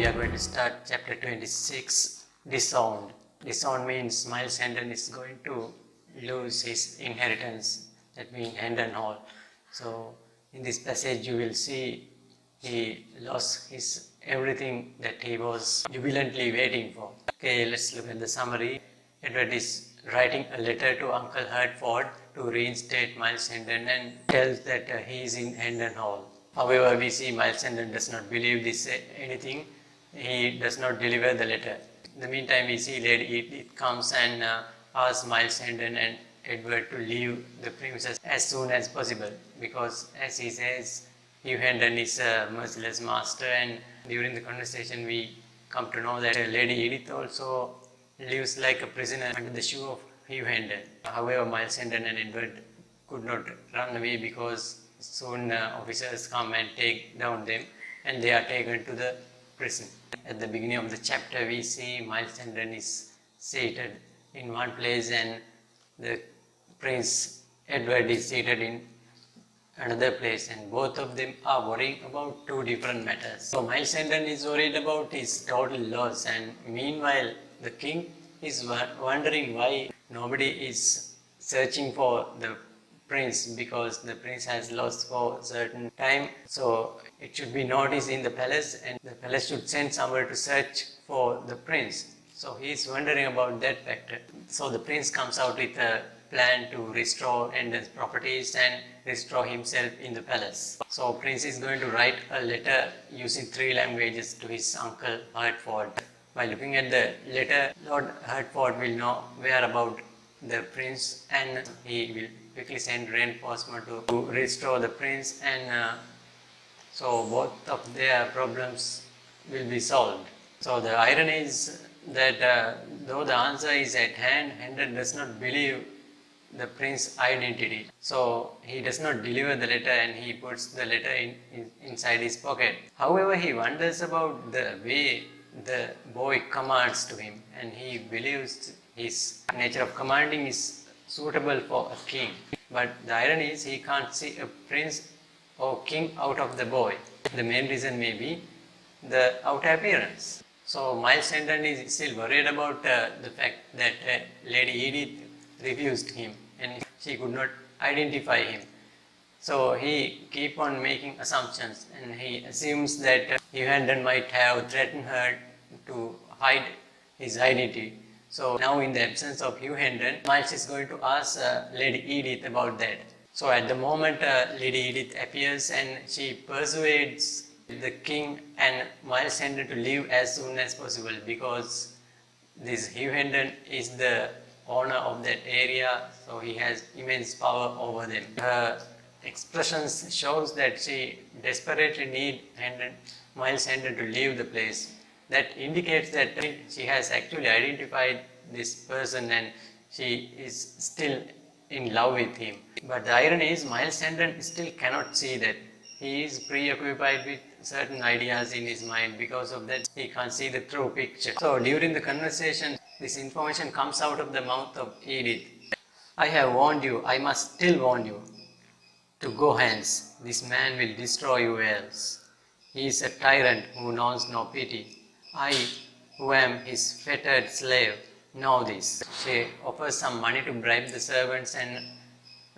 we are going to start chapter 26, Disowned. Disowned means Miles Hendon is going to lose his inheritance, that means Hendon Hall. So in this passage you will see he lost his everything that he was jubilantly waiting for. Okay, let's look at the summary. Edward is writing a letter to Uncle Hertford to reinstate Miles Hendon and tells that he is in Hendon Hall. However, we see Miles Hendon does not believe this anything. He does not deliver the letter. In the meantime, we see Lady Edith comes and asks Miles Hendon and Edward to leave the premises as soon as possible, because as he says, Hugh Hendon is a merciless master, and during the conversation we come to know that Lady Edith also lives like a prisoner under the shoe of Hugh Hendon. However, Miles Hendon and Edward could not run away because soon officers come and take down them, and they are taken to the prison. At the beginning of the chapter we see Miles Hendon is seated in one place and the Prince Edward is seated in another place, and both of them are worrying about two different matters. So Miles Hendon is worried about his total loss, and meanwhile the king is wondering why nobody is searching for the prince, because the prince has lost for a certain time. So it should be noticed in the palace, and the palace should send somebody to search for the prince. So he is wondering about that factor. So the prince comes out with a plan to restore Hendon's properties and restore himself in the palace. So prince is going to write a letter using 3 languages to his uncle Hertford. By looking at the letter, Lord Hertford will know where about the prince, and he will quickly send reinforcement to restore the prince, and so both of their problems will be solved. So the irony is that though the answer is at hand, Hendon does not believe the prince's identity. So he does not deliver the letter and he puts the letter inside his pocket. However, he wonders about the way the boy commands to him, and he believes his nature of commanding is suitable for a king. But the irony is he can't see a prince or king out of the boy. The main reason may be the outer appearance. So Miles Hendon is still worried about the fact that Lady Edith refused him and she could not identify him. So he keep on making assumptions, and he assumes that Hugh Hendon might have threatened her to hide his identity. So now in the absence of Hugh Hendon, Miles is going to ask Lady Edith about that. So at the moment Lady Edith appears and she persuades the king and Miles Hendon to leave as soon as possible, because this Hugh Hendon is the owner of that area, so he has immense power over them. Her expressions shows that she desperately needs Miles Hendon to leave the place. That indicates that she has actually identified this person and she is still in love with him. But the irony is Miles Hendon still cannot see that. He is preoccupied with certain ideas in his mind. Because of that, he can't see the true picture. So during the conversation, this information comes out of the mouth of Edith. I have warned you, I must still warn you, to go hence. This man will destroy you else. He is a tyrant who knows no pity. I, who am his fettered slave, know this. She offers some money to bribe the servants and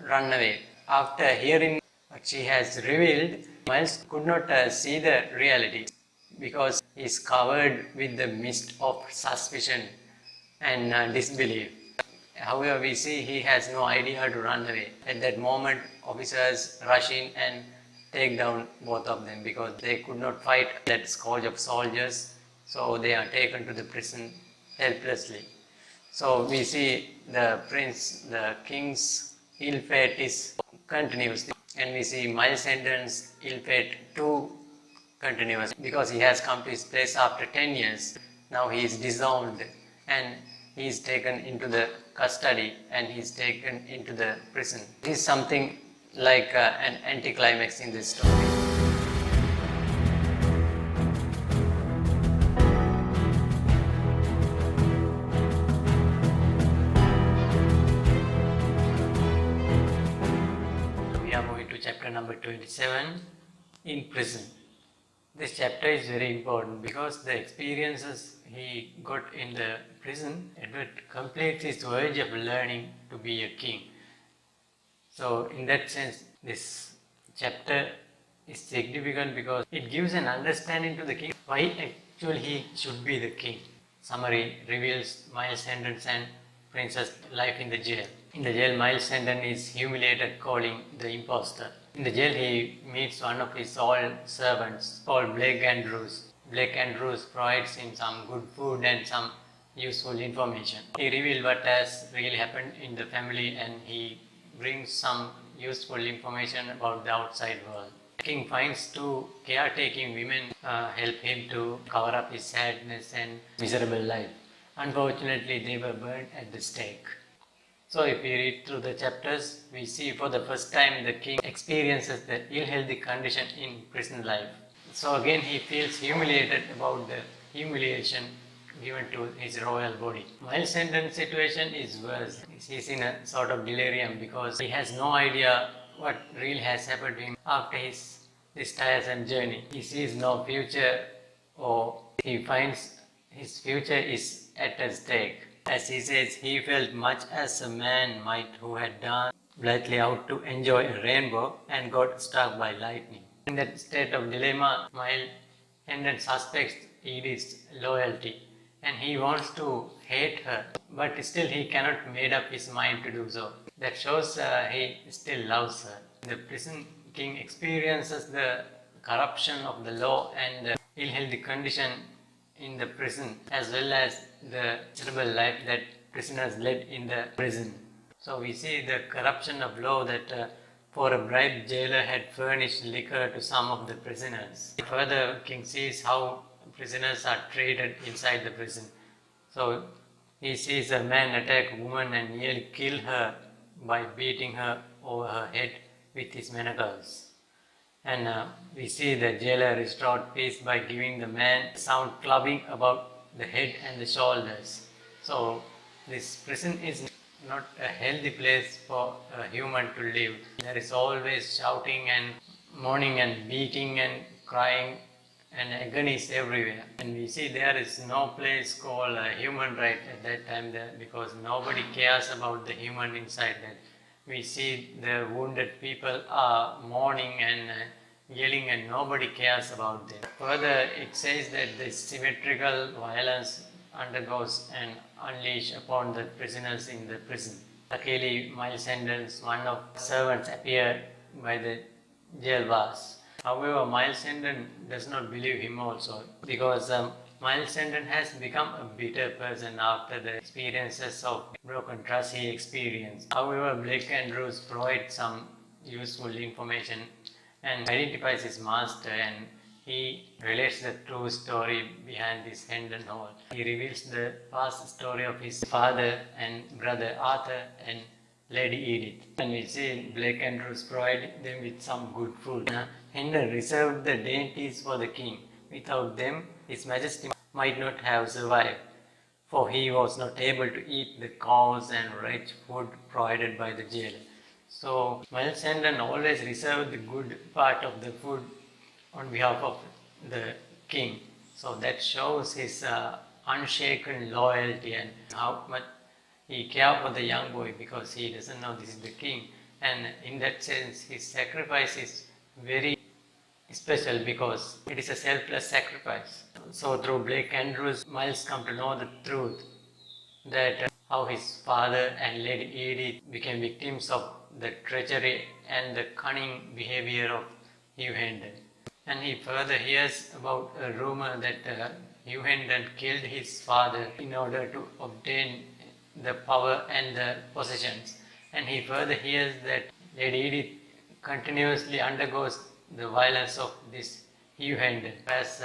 run away. After hearing what she has revealed, Miles could not see the reality, because he is covered with the mist of suspicion and disbelief. However, we see he has no idea to run away. At that moment, officers rush in and take down both of them, because they could not fight that scourge of soldiers. So they are taken to the prison helplessly. So we see the prince, the king's ill fate is continuous, and we see Miles Hendon's ill fate too continuous, because he has come to his place after 10 years. Now he is disowned and he is taken into the custody and he is taken into the prison. This is something like an anticlimax in this story. We are moving to chapter number 27, in prison. This chapter is very important because the experiences he got in the prison, Edward completes his voyage of learning to be a king. So in that sense, this chapter is significant because it gives an understanding to the king why actually he should be the king. Summary reveals Miles Hendon's and Prince's life in the jail. In the jail, Miles Hendon is humiliated, calling the impostor. In the jail, he meets one of his old servants called Blake Andrews. Blake Andrews provides him some good food and some useful information. He reveals what has really happened in the family, and he brings some useful information about the outside world. The king finds two caretaking women help him to cover up his sadness and miserable life. Unfortunately, they were burned at the stake. So if we read through the chapters, we see for the first time the king experiences the ill-healthy condition in prison life. So again he feels humiliated about the humiliation given to his royal body. Miles Hendon's situation is worse. He is in a sort of delirium because he has no idea what really has happened to him after this tiresome journey. He sees no future, or he finds his future is at stake. As he says, he felt much as a man might who had gone blithely out to enjoy a rainbow and got struck by lightning. In that state of dilemma, Miles Hendon suspects Edith's loyalty and he wants to hate her, but still he cannot make up his mind to do so. That shows he still loves her. The prison king experiences the corruption of the law and the ill-healthy condition in the prison, as well as the miserable life that prisoners led in the prison. So we see the corruption of law that for a bribe, jailer had furnished liquor to some of the prisoners. Further, king sees how prisoners are treated inside the prison. So he sees a man attack a woman and nearly kill her by beating her over her head with his manacles. And we see the jailer restored peace by giving the man sound clubbing about the head and the shoulders. So this prison is not a healthy place for a human to live. There is always shouting and mourning and beating and crying and agony is everywhere. And we see there is no place called human right at that time there, because nobody cares about the human inside that. We see the wounded people are mourning and yelling and nobody cares about them. Further, it says that the symmetrical violence undergoes and unleashed upon the prisoners in the prison. Luckily, Miles Hendon's one of the servants appeared by the jail bars. However, Miles Hendon does not believe him also, because Miles Hendon has become a bitter person after the experiences of broken trust he experienced. However, Blake Andrews provides some useful information and identifies his master, and he relates the true story behind this Hendon Hall. He reveals the past story of his father and brother Arthur and Lady Edith. And we see Blake Andrews provide them with some good food. Hendon reserved the dainties for the king. Without them, His Majesty might not have survived, for he was not able to eat the coarse and rich food provided by the jailer. So Miles Hendon always reserved the good part of the food on behalf of the king. So that shows his unshaken loyalty and how much he cares for the young boy, because he doesn't know this is the king. And in that sense, his sacrifice is very special because it is a selfless sacrifice. So through Blake Andrews, Miles come to know the truth that how his father and Lady Edith became victims of the treachery and the cunning behavior of Hugh Hendon. And he further hears about a rumor that Hugh Hendon killed his father in order to obtain the power and the possessions. And he further hears that Lady Edith continuously undergoes the violence of this Hugh Hendon. As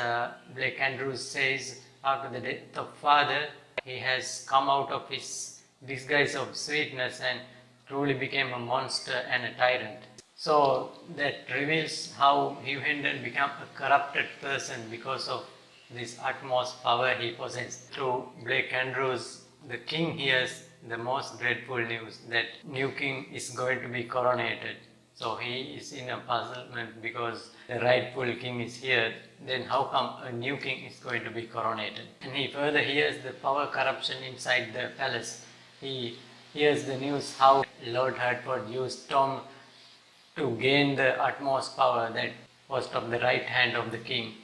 Blake Andrews says, after the death of father, he has come out of his disguise of sweetness and truly became a monster and a tyrant. So that reveals how Hugh Hendon became a corrupted person because of this utmost power he possessed. Through Blake Andrews, the king hears the most dreadful news that new king is going to be coronated. So he is in a puzzlement because the rightful king is here, then how come a new king is going to be coronated? And he further hears the power corruption inside the palace. He hears the news how Lord Hertford used Tom to gain the utmost power that was of the right hand of the king,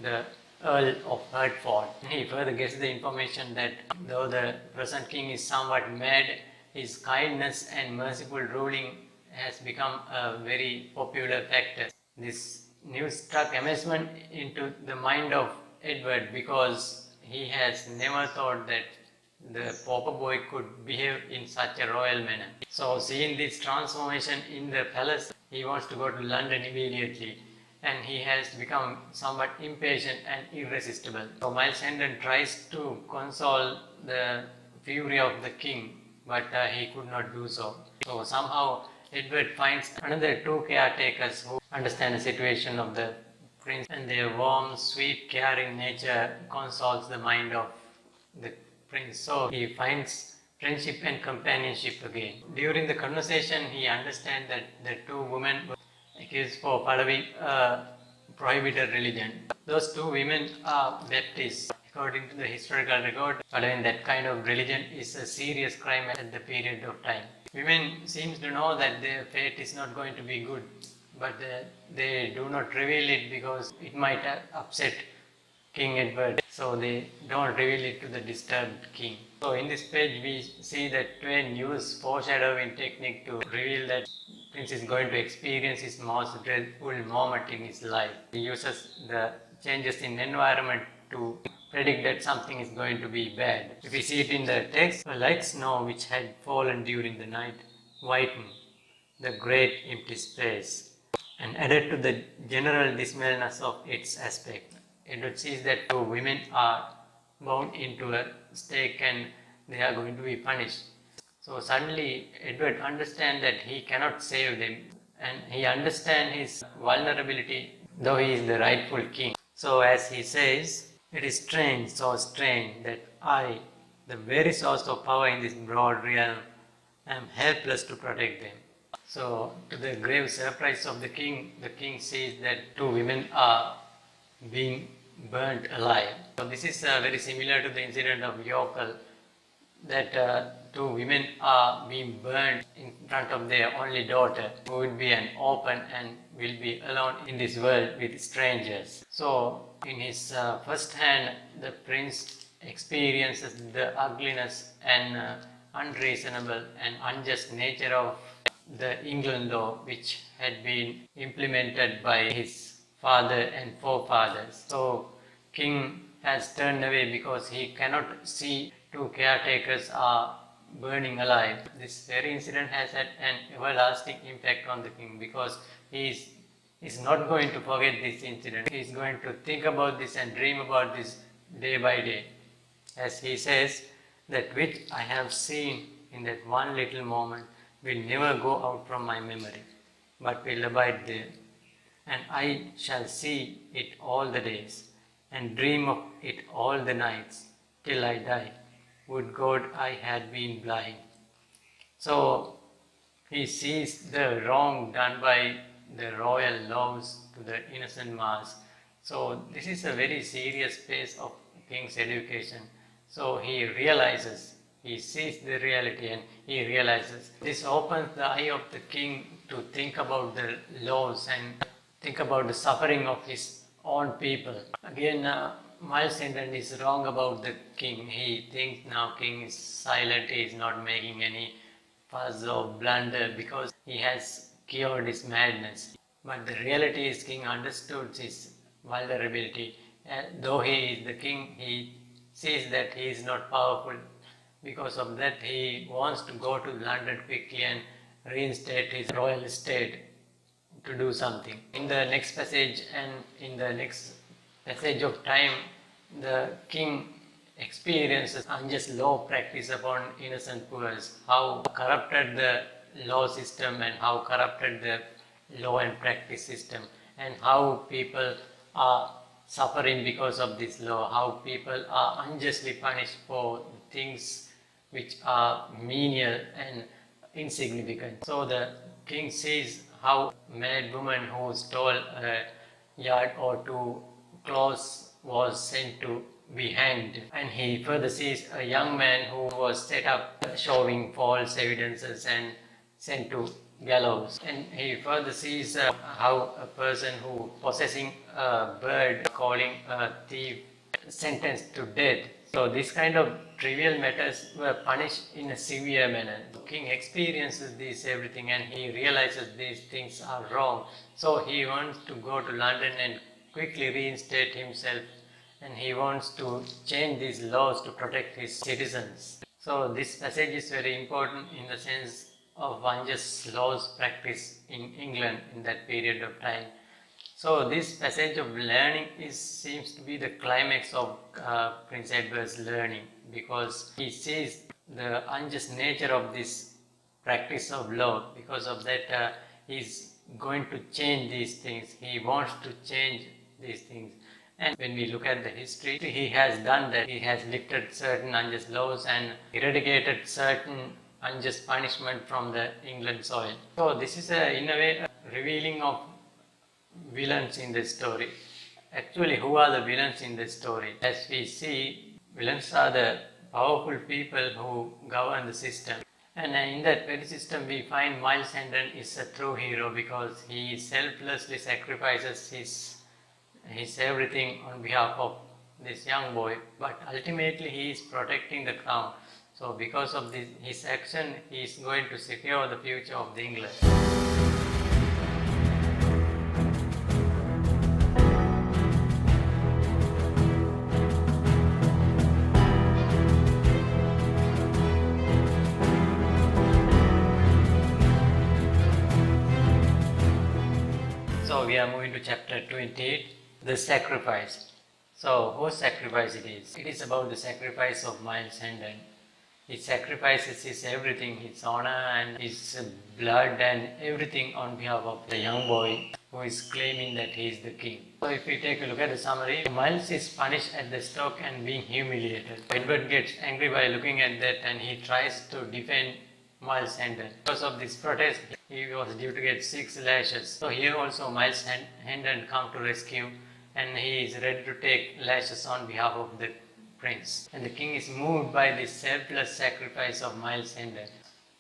the Earl of Hertford. He further gets the information that though the present king is somewhat mad, his kindness and merciful ruling has become a very popular factor. This news struck amazement into the mind of Edward because he has never thought that the pauper boy could behave in such a royal manner. So, seeing this transformation in the palace, he wants to go to London immediately, and he has become somewhat impatient and irresistible. So, Miles Hendon tries to console the fury of the king, but he could not do so. So, somehow Edward finds another two caretakers who understand the situation of the prince, and their warm, sweet, caring nature consoles the mind of the prince. So he finds friendship and companionship again. During the conversation, he understands that the two women were accused for following a prohibited religion. Those two women are Baptists. According to the historical record, following that kind of religion is a serious crime at the period of time. Women seem to know that their fate is not going to be good, but they do not reveal it because it might upset King Edward, so they don't reveal it to the disturbed king. So in this page we see that Twain used foreshadowing technique to reveal that Prince is going to experience his most dreadful moment in his life. He uses the changes in environment to predict that something is going to be bad. If we see it in the text, a light snow which had fallen during the night whitened the great empty space and added to the general dismalness of its aspect. Edward sees that two women are bound into a stake and they are going to be punished. So suddenly Edward understands that he cannot save them, and he understands his vulnerability though he is the rightful king. So as he says, it is strange, so strange that I, the very source of power in this broad realm, am helpless to protect them. So to the grave surprise of the king sees that two women are being burnt alive. So this is very similar to the incident of Yokel, that two women are being burned in front of their only daughter, who will be an orphan and will be alone in this world with strangers. So in his first hand, the prince experiences the ugliness and unreasonable and unjust nature of the England law, which had been implemented by his father and forefathers. So king has turned away because he cannot see two caretakers are burning alive. This very incident has had an everlasting impact on the king because he is not going to forget this incident. He is going to think about this and dream about this day by day. As he says, that which I have seen in that one little moment will never go out from my memory, but will abide there. And I shall see it all the days, and dream of it all the nights, till I die. Would God I had been blind. So he sees the wrong done by the royal laws to the innocent mass. So this is a very serious phase of king's education. So he realizes, he sees the reality and he realizes. This opens the eye of the king to think about the laws and think about the suffering of his own people. Again, Miles Hendon is wrong about the king. He thinks now king is silent, he is not making any fuss or blunder because he has cured his madness. But the reality is king understood his vulnerability. Though he is the king, he sees that he is not powerful. Because of that, he wants to go to London quickly and reinstate his royal estate to do something. In the next passage and in the next passage of time, the king experiences unjust law practice upon innocent poors, how corrupted the law system and how corrupted the law and practice system, and how people are suffering because of this law, how people are unjustly punished for things which are menial and insignificant. So the king sees how a married woman who stole a yard or two clothes was sent to be hanged. And he further sees a young man who was set up showing false evidences and sent to gallows. And he further sees how a person who possessing a bird calling a thief sentenced to death. So this kind of trivial matters were punished in a severe manner. The king experiences this everything and he realizes these things are wrong. So he wants to go to London and quickly reinstate himself, and he wants to change these laws to protect his citizens. So this passage is very important in the sense of unjust laws practiced in England in that period of time. So this passage of learning seems to be the climax of Prince Edward's learning, because he sees the unjust nature of this practice of law. Because of that, he's going to change these things. He wants to change these things. And when we look at the history, he has done that. He has lifted certain unjust laws and eradicated certain unjust punishment from the England soil. So this is in a way a revealing of villains in this story. Actually, who are the villains in this story? As we see, villains are the powerful people who govern the system. And in that very system, we find Miles Hendon is a true hero because he selflessly sacrifices his everything on behalf of this young boy. But ultimately, he is protecting the crown. So because of his action, he is going to secure the future of the England. So we are moving to chapter 28, the sacrifice. So whose sacrifice it is? It is about the sacrifice of Miles Hendon. He sacrifices his everything, his honor and his blood and everything on behalf of the young boy who is claiming that he is the king. So if we take a look at the summary, Miles is punished at the stake and being humiliated. Edward gets angry by looking at that and he tries to defend Miles Hendon. Because of this protest, he was due to get 6 lashes. So here also Miles Hendon come to rescue and he is ready to take lashes on behalf of the prince. And the king is moved by this selfless sacrifice of Miles Hendon.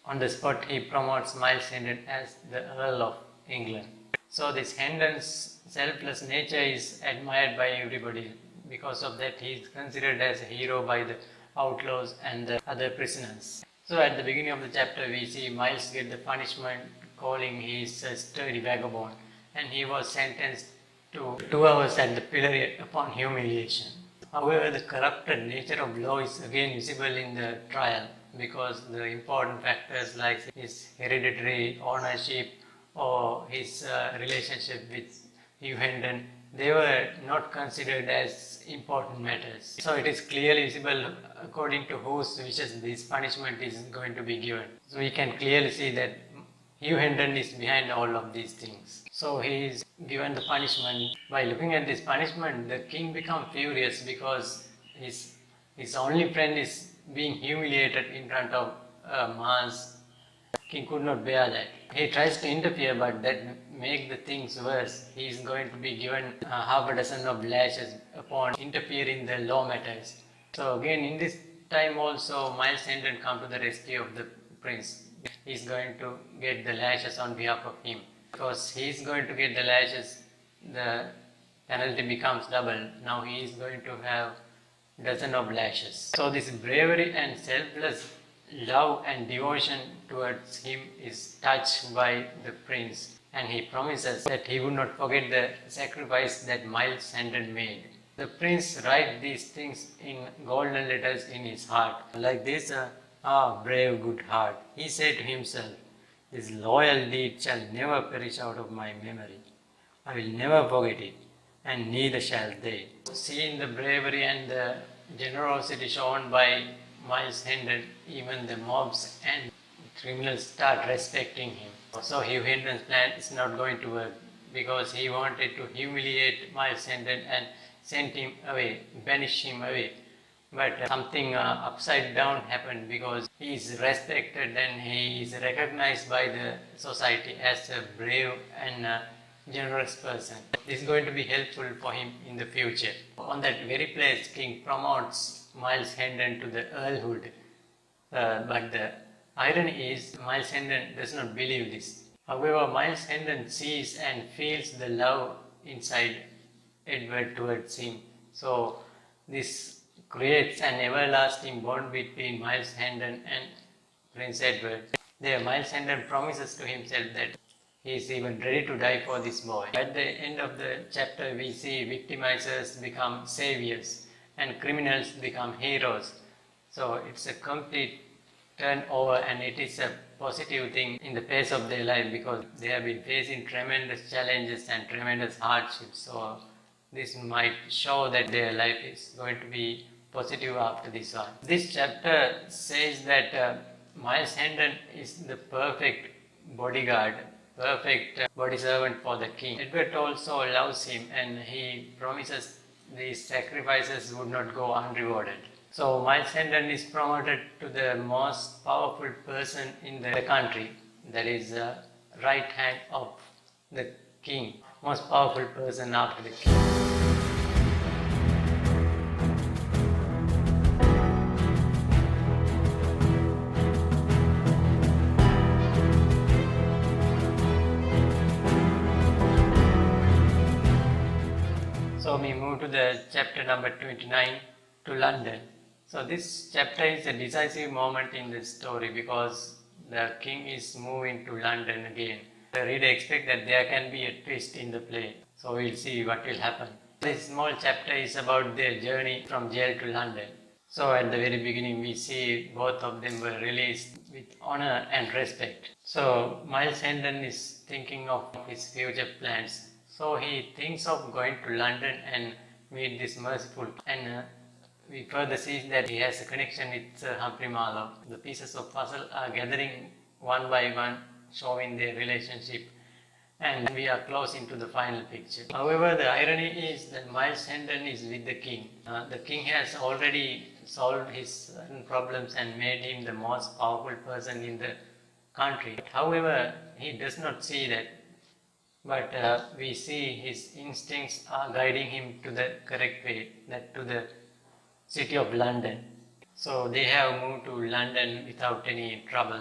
On the spot, he promotes Miles Hendon as the Earl of England. So this Hendon's selfless nature is admired by everybody. Because of that, he is considered as a hero by the outlaws and the other prisoners. So at the beginning of the chapter, we see Miles get the punishment calling he is a sturdy vagabond, and he was sentenced to 2 hours at the pillory upon humiliation. However, the corrupted nature of law is again visible in the trial, because the important factors like his hereditary ownership or his relationship with Hugh Hendon, they were not considered as important matters. So it is clearly visible according to whose wishes this punishment is going to be given. So we can clearly see that Hugh Hendon is behind all of these things. So he is given the punishment. By looking at this punishment, the king becomes furious because his only friend is being humiliated in front of a mass. King could not bear that. He tries to interfere, but that makes the things worse. He is going to be given half a dozen of lashes upon interfering in the law matters. So again, in this time also, Miles Hendon comes to the rescue of the prince. He is going to get the lashes on behalf of him. Because he is going to get the lashes, the penalty becomes double. Now he is going to have dozen of lashes. So this bravery and selfless love and devotion towards him is touched by the prince, and he promises that he would not forget the sacrifice that Miles Hendon made. The prince writes these things in golden letters in his heart. Like this, brave good heart, he said to himself, this loyal deed shall never perish out of my memory. I will never forget it, and neither shall they. Seeing the bravery and the generosity shown by Miles Hendon, even the mobs and criminals start respecting him. So Hugh Hendon's plan is not going to work, because he wanted to humiliate Miles Hendon and send him away, banish him away. But something upside down happened because he is respected and he is recognized by the society as a brave and generous person. This is going to be helpful for him in the future. On that very place, King promotes Miles Hendon to the earlhood. But the irony is, Miles Hendon does not believe this. However, Miles Hendon sees and feels the love inside Edward towards him. So, this creates an everlasting bond between Miles Hendon and Prince Edward. There, Miles Hendon promises to himself that he is even ready to die for this boy. At the end of the chapter, we see victimizers become saviors and criminals become heroes. So it's a complete turnover, and it is a positive thing in the pace of their life because they have been facing tremendous challenges and tremendous hardships. So this might show that their life is going to be positive after this one. This chapter says that Miles Hendon is the perfect bodyguard, perfect body servant for the king. Edward also loves him and he promises these sacrifices would not go unrewarded. So Miles Hendon is promoted to the most powerful person in the country, that is right hand of the king, most powerful person after the king. So we move to the chapter number 29, to London. So this chapter is a decisive moment in the story because the king is moving to London again. The reader expects that there can be a twist in the play. So we'll see what will happen. This small chapter is about their journey from jail to London. So at the very beginning we see both of them were released with honor and respect. So Miles Hendon is thinking of his future plans. So he thinks of going to London and meet this merciful, and we further see that he has a connection with Humphrey Marlowe. The pieces of puzzle are gathering one by one, showing their relationship, and we are close into the final picture. However, the irony is that Miles Hendon is with the king. The king has already solved his problems and made him the most powerful person in the country. However, he does not see that. But we see his instincts are guiding him to the correct way, that to the city of London. So they have moved to London without any trouble.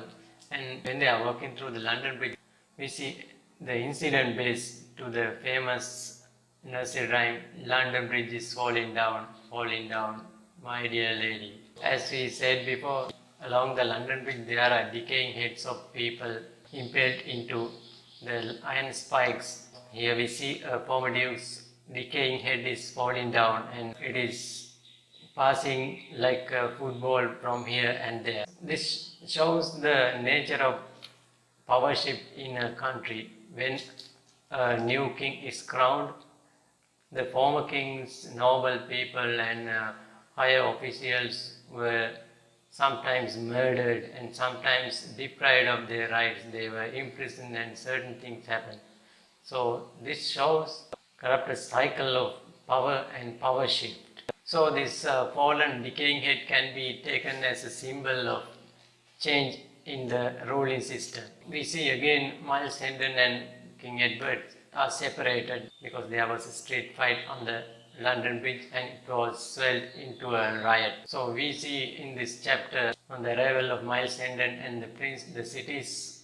And when they are walking through the London Bridge, we see the incident based to the famous nursery rhyme, London Bridge is falling down, my dear lady. As we said before, along the London Bridge there are decaying heads of people impaled into the iron spikes. Here we see a Pomaduke's decaying head is falling down and it is passing like a football from here and there. This shows the nature of powership in a country. When a new king is crowned, the former king's noble people and higher officials were sometimes murdered and sometimes deprived of their rights. They were imprisoned and certain things happened. So this shows corrupted cycle of power and power shift. So this fallen decaying head can be taken as a symbol of change in the ruling system. We see again Miles Hendon and King Edward are separated because there was a street fight on the London Bridge and it was swelled into a riot. So we see in this chapter on the arrival of Miles Hendon and the prince, the city is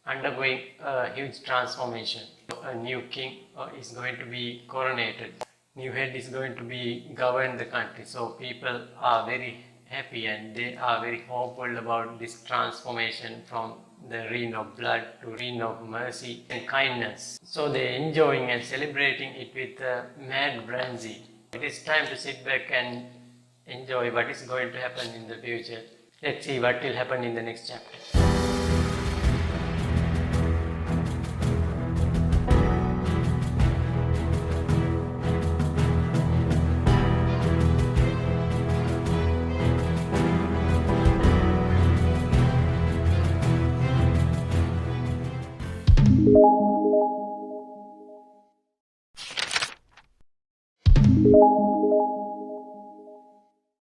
undergoing a huge transformation. A new king is going to be coronated. New head is going to be govern the country. So people are very happy and they are very hopeful about this transformation from the reign of blood to reign of mercy and kindness. So they are enjoying and celebrating it with mad frenzy. It is time to sit back and enjoy what is going to happen in the future. Let's see what will happen in the next chapter.